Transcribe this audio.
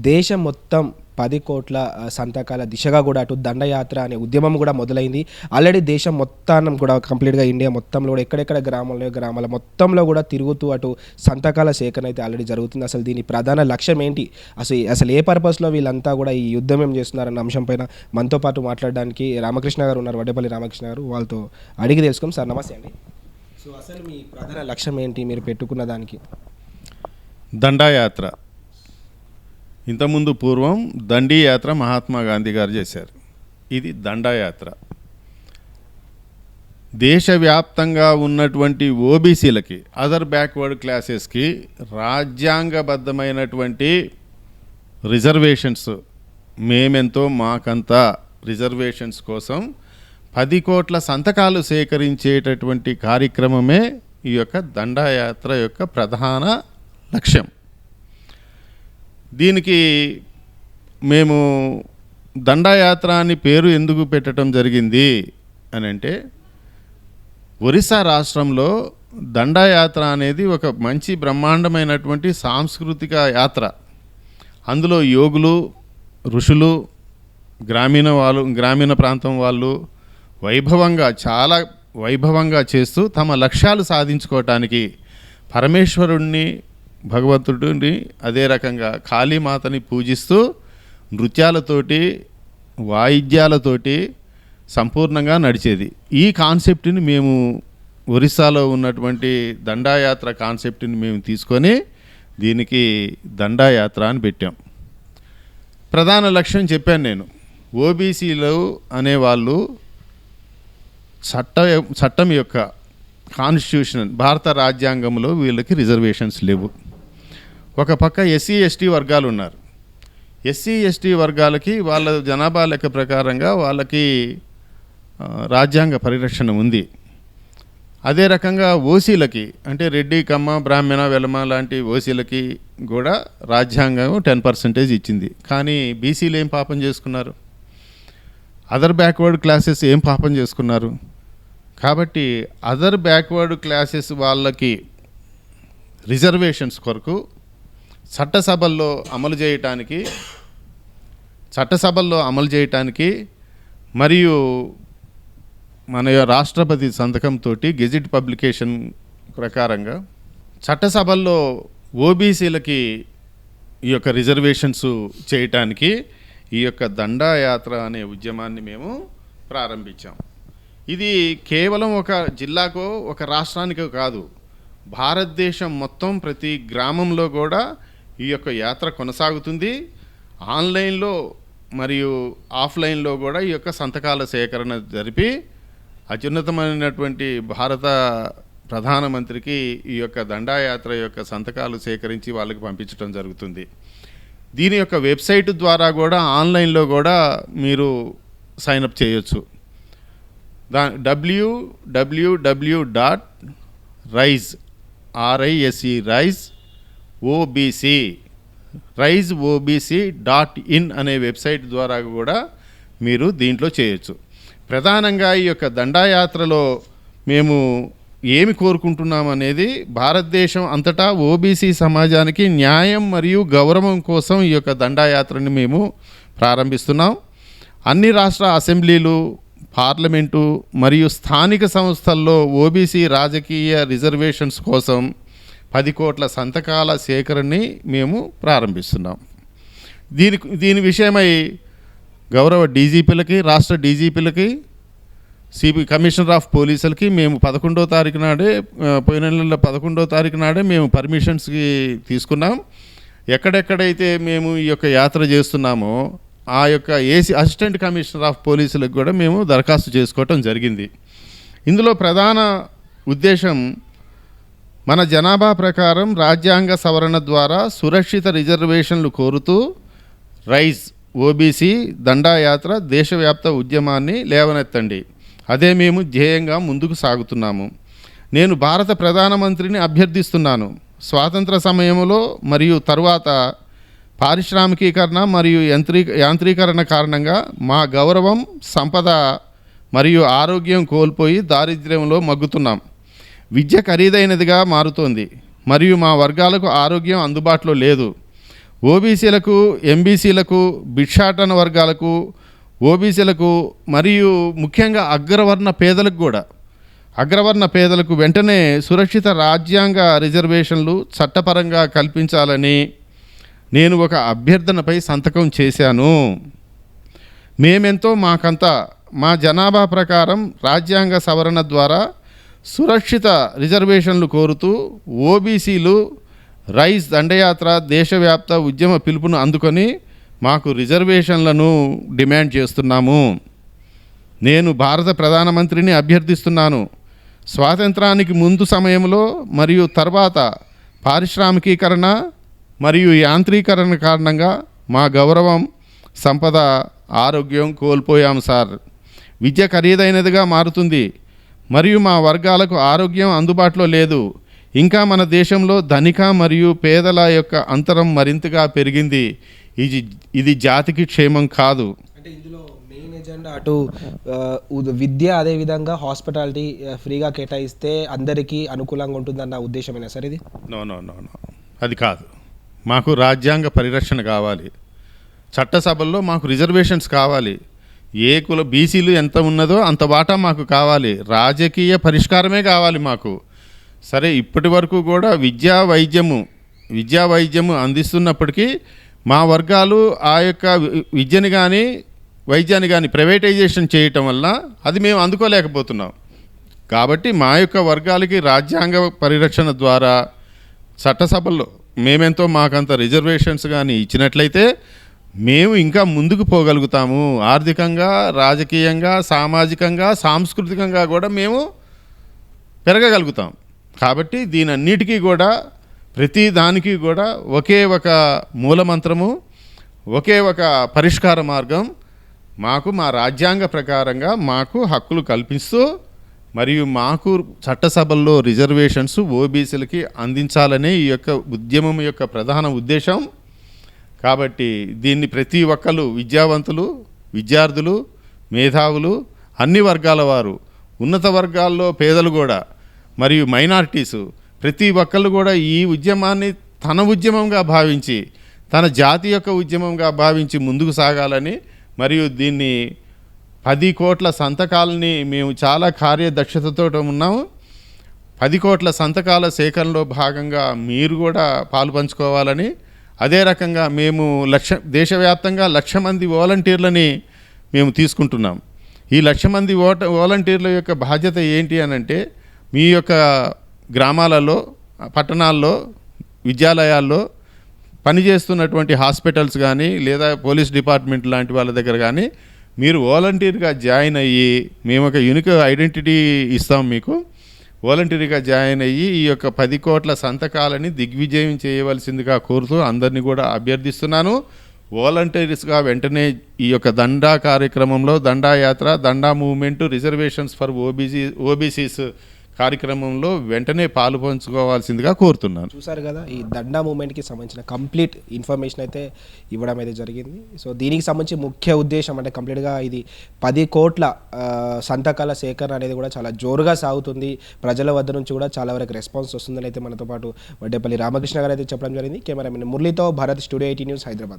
దేశం మొత్తం 10 కోట్ల సంతకాల దిశగా కూడా అటు దండయాత్ర అనే ఉద్యమం కూడా మొదలైంది. ఆల్రెడీ దేశం మొత్తానం కూడా కంప్లీట్‌గా ఇండియా మొత్తంలో కూడా ఎక్కడెక్కడ గ్రామాల మొత్తంలో కూడా తిరుగుతూ అటు సంతకాల సేకరణ అయితే ఆల్రెడీ జరుగుతుంది. అసలు దీని ప్రధాన లక్ష్యం ఏంటి? అసలు ఏ పర్పస్‌లో వీళ్ళంతా కూడా ఈ యుద్ధం ఏం చేస్తున్నారన్న అంశం పైన మనతో పాటు మాట్లాడడానికి రామకృష్ణ గారు ఉన్నారు. వడ్డేపల్లి రామకృష్ణ గారు. వాళ్ళతో అడిగి తెలుసుకుందాం. సార్ నమస్తే అండి. సో అసలు మీ ప్రధాన లక్ష్యం ఏంటి మీరు పెట్టుకున్న దానికి? దండయాత్ర. ఇంతకుముందు పూర్వం దండి యాత్ర మహాత్మా గాంధీ గారు చేశారు. ఇది దండయాత్ర. దేశవ్యాప్తంగా ఉన్నటువంటి ఓబీసీలకి, అదర్ బ్యాక్వర్డ్ క్లాసెస్కి రాజ్యాంగబద్ధమైనటువంటి రిజర్వేషన్స్, మేమెంతో మాకంతా రిజర్వేషన్స్ కోసం 10 కోట్ల సంతకాలు సేకరించేటటువంటి కార్యక్రమమే ఈ యొక్క దండయాత్ర యొక్క ప్రధాన లక్ష్యం. దీనికి మేము దండయాత్ర అని పేరు ఎందుకు పెట్టడం జరిగింది అని అంటే, ఒరిస్సా రాష్ట్రంలో దండయాత్ర అనేది ఒక మంచి బ్రహ్మాండమైనటువంటి సాంస్కృతిక యాత్ర. అందులో యోగులు, ఋషులు, గ్రామీణ ప్రాంతం వాళ్ళు చాలా వైభవంగా చేస్తూ తమ లక్ష్యాలు సాధించుకోవటానికి పరమేశ్వరుణ్ణి, భగవంతుడిని, అదే రకంగా కాళీమాతని పూజిస్తూ నృత్యాలతోటి, వాయిద్యాలతోటి సంపూర్ణంగా నడిచేది. ఈ కాన్సెప్ట్ని మేము ఒరిస్సాలో ఉన్నటువంటి దండయాత్ర కాన్సెప్ట్ని మేము తీసుకొని దీనికి దండయాత్ర అని పెట్టాం. ప్రధాన లక్ష్యం చెప్పాను నేను. ఓబీసీలు అనేవాళ్ళు చట్టం యొక్క కాన్స్టిట్యూషన్, భారత రాజ్యాంగంలో వీళ్ళకి రిజర్వేషన్స్ లేవు. ఒక పక్క ఎస్సీ ఎస్టీ వర్గాలు ఉన్నారు. ఎస్సీ ఎస్టీ వర్గాలకి వాళ్ళ జనాభా లెక్క ప్రకారంగా వాళ్ళకి రాజ్యాంగ పరిరక్షణ ఉంది. అదే రకంగా ఓసీలకి, అంటే రెడ్డి, కమ్మ, బ్రాహ్మణ, వెలమ లాంటి ఓసీలకి కూడా రాజ్యాంగం 10% ఇచ్చింది. కానీ బీసీలు ఏం పాపం చేసుకున్నారు? అదర్ బ్యాక్వర్డ్ క్లాసెస్ ఏం పాపం చేసుకున్నారు? కాబట్టి అదర్ బ్యాక్వర్డ్ క్లాసెస్ వాళ్ళకి రిజర్వేషన్స్ కొరకు చట్టసభల్లో అమలు చేయటానికి మరియు మన రాష్ట్రపతి సంతకంతో గెజిట్ పబ్లికేషన్ ప్రకారంగా చట్టసభల్లో ఓబీసీలకి ఈ యొక్క రిజర్వేషన్స్ చేయటానికి ఈ యొక్క దండయాత్ర అనే ఉద్యమాన్ని మేము ప్రారంభించాం. ఇది కేవలం ఒక జిల్లాకో ఒక రాష్ట్రానికో కాదు, భారతదేశం మొత్తం ప్రతి గ్రామంలో కూడా ఈ యొక్క యాత్ర కొనసాగుతుంది. ఆన్లైన్లో మరియు ఆఫ్లైన్లో కూడా ఈ యొక్క సంతకాల సేకరణ జరిపి అత్యున్నతమైనటువంటి భారత ప్రధానమంత్రికి ఈ యొక్క దండయాత్ర యొక్క సంతకాలు సేకరించి వాళ్ళకి పంపించడం జరుగుతుంది. దీని యొక్క వెబ్సైట్ ద్వారా కూడా ఆన్లైన్లో కూడా మీరు సైన్అప్ చేయొచ్చు. www.riseobc.in అనే వెబ్సైట్ ద్వారా కూడా మీరు దీంట్లో చేయొచ్చు. ప్రధానంగా ఈ యొక్క దండయాత్రలో మేము ఏమి కోరుకుంటున్నాం అనేది, భారతదేశం అంతటా ఓబీసీ సమాజానికి న్యాయం మరియు గౌరవం కోసం ఈ యొక్క దండయాత్రని మేము ప్రారంభిస్తున్నాం. అన్ని రాష్ట్ర అసెంబ్లీలు, పార్లమెంటు మరియు స్థానిక సంస్థల్లో ఓబీసీ రాజకీయ రిజర్వేషన్స్ కోసం 10 కోట్ల సంతకాల సేకరణని మేము ప్రారంభిస్తున్నాం. దీని విషయమై గౌరవ డీజీపీలకి, రాష్ట్ర డీజీపీలకి, కమిషనర్ ఆఫ్ పోలీసులకి మేము 11వ తారీఖు నాడే, పోయిన నెల 11వ తారీఖు నాడే మేము పర్మిషన్స్కి తీసుకున్నాం. ఎక్కడెక్కడైతే మేము ఈ యొక్క యాత్ర చేస్తున్నామో ఆ యొక్క అసిస్టెంట్ కమిషనర్ ఆఫ్ పోలీసులకు కూడా మేము దరఖాస్తు చేసుకోవటం జరిగింది. ఇందులో ప్రధాన ఉద్దేశం, మన జనాభా ప్రకారం రాజ్యాంగ సవరణ ద్వారా సురక్షిత రిజర్వేషన్లు కోరుతూ రైజ్ ఓబీసీ దండయాత్ర దేశవ్యాప్త ఉద్యమాన్ని లేవనెత్తండి. అదే మేము ధ్యేయంగా ముందుకు సాగుతున్నాము. నేను భారత ప్రధానమంత్రిని అభ్యర్థిస్తున్నాను, స్వాతంత్ర సమయంలో మరియు తరువాత పారిశ్రామికీకరణ మరియు యాంత్రీకరణ కారణంగా మా గౌరవం, సంపద మరియు ఆరోగ్యం కోల్పోయి దారిద్ర్యంలో మగ్గుతున్నాం. విద్య ఖరీదైనదిగా మారుతోంది మరియు మా వర్గాలకు ఆరోగ్యం అందుబాటులో లేదు. ఓబీసీలకు, ఎంబీసీలకు, భిక్షాటన వర్గాలకు, ఓబీసీలకు మరియు ముఖ్యంగా అగ్రవర్ణ పేదలకు వెంటనే సురక్షిత రాజ్యాంగ రిజర్వేషన్లు చట్టపరంగా కల్పించాలని నేను ఒక అభ్యర్థనపై సంతకం చేశాను. మేమెంతో మాకంతా మా జనాభా ప్రకారం రాజ్యాంగ సవరణ ద్వారా సురక్షిత రిజర్వేషన్లు కోరుతూ ఓబీసీలు రైస్ దండయాత్ర దేశవ్యాప్త ఉద్యమ పిలుపును అందుకొని మాకు రిజర్వేషన్లను డిమాండ్ చేస్తున్నాము. నేను భారత ప్రధానమంత్రిని అభ్యర్థిస్తున్నాను. స్వాతంత్రానికి ముందు సమయంలో మరియు తర్వాత పారిశ్రామికీకరణ మరియు యాంత్రీకరణ కారణంగా మా గౌరవం, సంపద, ఆరోగ్యం కోల్పోయాం సార్. విద్య ఖరీదైనదిగా మారుతుంది మరియు మా వర్గాలకు ఆరోగ్యం అందుబాటులో లేదు. ఇంకా మన దేశంలో ధనిక మరియు పేదల యొక్క అంతరం మరింతగా పెరిగింది. ఇది జాతికి క్షేమం కాదు. అంటే ఇందులో మెయిన్ ఎజెండా అటు విద్య, అదేవిధంగా హాస్పిటాలిటీ ఫ్రీగా కేటాయిస్తే అందరికీ అనుకూలంగా ఉంటుందన్న ఉద్దేశమేనా సార్ ఇది? నో, అది కాదు. మాకు రాజ్యాంగ పరిరక్షణ కావాలి. చట్టసభల్లో మాకు రిజర్వేషన్స్ కావాలి. ఏ కుల బీసీలు ఎంత ఉన్నదో అంత వాటా మాకు కావాలి. రాజకీయ పరిష్కారమే కావాలి మాకు. సరే, ఇప్పటి వరకు కూడా విద్యా వైద్యము అందిస్తున్నప్పటికీ మా వర్గాలు ఆ యొక్క విద్యని కానీ వైద్యాన్ని కానీ ప్రైవేటైజేషన్ చేయటం వల్ల అది మేము అందుకోలేకపోతున్నాం. కాబట్టి మా యొక్క వర్గాలకి రాజ్యాంగ పరిరక్షణ ద్వారా చట్టసభల్లో మేమెంతో మాకంత రిజర్వేషన్స్ కానీ ఇచ్చినట్లయితే మేము ఇంకా ముందుకు పోగలుగుతాము. ఆర్థికంగా, రాజకీయంగా, సామాజికంగా, సాంస్కృతికంగా కూడా మేము పెరగగలుగుతాం. కాబట్టి దీనన్నిటికీ కూడా, ప్రతి దానికి కూడా ఒకే ఒక మూలమంత్రము, ఒకే ఒక పరిష్కార మార్గం. మాకు మా రాజ్యాంగ ప్రకారంగా మాకు హక్కులు కల్పిస్తూ మరియు మాకు చట్టసభల్లో రిజర్వేషన్స్ ఓబీసీలకి అందించాలనే ఈ యొక్క ఉద్యమం యొక్క ప్రధాన ఉద్దేశం. కాబట్టి దీన్ని ప్రతి ఒక్కరు, విద్యావంతులు, విద్యార్థులు, మేధావులు, అన్ని వర్గాల వారు, ఉన్నత వర్గాల్లో పేదలు కూడా మరియు మైనారిటీసు, ప్రతి ఒక్కళ్ళు కూడా ఈ ఉద్యమాన్ని తన ఉద్యమంగా భావించి, తన జాతి యొక్క ఉద్యమంగా భావించి ముందుకు సాగాలని, మరియు దీన్ని 10 కోట్ల సంతకాలని మేము చాలా కార్యదక్షతతో ఉన్నాము. 10 కోట్ల సంతకాల సేకరణలో భాగంగా మీరు కూడా పాలు పంచుకోవాలని, అదే రకంగా మేము దేశవ్యాప్తంగా 1,00,000 మంది వాలంటీర్లని మేము తీసుకుంటున్నాం. ఈ 1,00,000 మంది వాలంటీర్ల యొక్క బాధ్యత ఏంటి అనంటే, మీ యొక్క గ్రామాలలో, పట్టణాల్లో, విద్యాలయాల్లో పనిచేస్తున్నటువంటి హాస్పిటల్స్ కానీ లేదా పోలీస్ డిపార్ట్మెంట్ లాంటి వాళ్ళ దగ్గర కానీ మీరు వాలంటీర్గా జాయిన్ అయ్యి, మేము ఒక యూనిక్ ఐడెంటిటీ ఇస్తాం మీకు. వాలంటీర్గా జాయిన్ అయ్యి ఈ యొక్క 10 కోట్ల సంతకాలని దిగ్విజయం చేయవలసిందిగా కోరుతూ అందరినీ కూడా అభ్యర్థిస్తున్నాను. వాలంటీర్స్గా వెంటనే ఈ యొక్క దండా కార్యక్రమంలో, దండాయాత్ర, దండా మూవ్మెంట్, రిజర్వేషన్స్ ఫర్ ఓబీసీస్ కార్యక్రమంలో వెంటనే పాలు పంచుకోవాల్సిందిగా కోరుతున్నాను. చూసారు కదా, ఈ దండా మూమెంట్కి సంబంధించిన కంప్లీట్ ఇన్ఫర్మేషన్ అయితే ఇవ్వడం అయితే జరిగింది. సో దీనికి సంబంధించి ముఖ్య ఉద్దేశం అంటే కంప్లీట్గా ఇది 10 కోట్ల సంతకాల సేకరణ అనేది కూడా చాలా జోరుగా సాగుతుంది. ప్రజల వద్ద నుంచి కూడా చాలా వరకు రెస్పాన్స్ వస్తుందని అయితే మనతో పాటు వడ్డేపల్లి రామకృష్ణ గారు అయితే చెప్పడం జరిగింది. కెమెరామెన్ మురళితో భరత్, స్టూడియో 18 న్యూస్, హైదరాబాద్.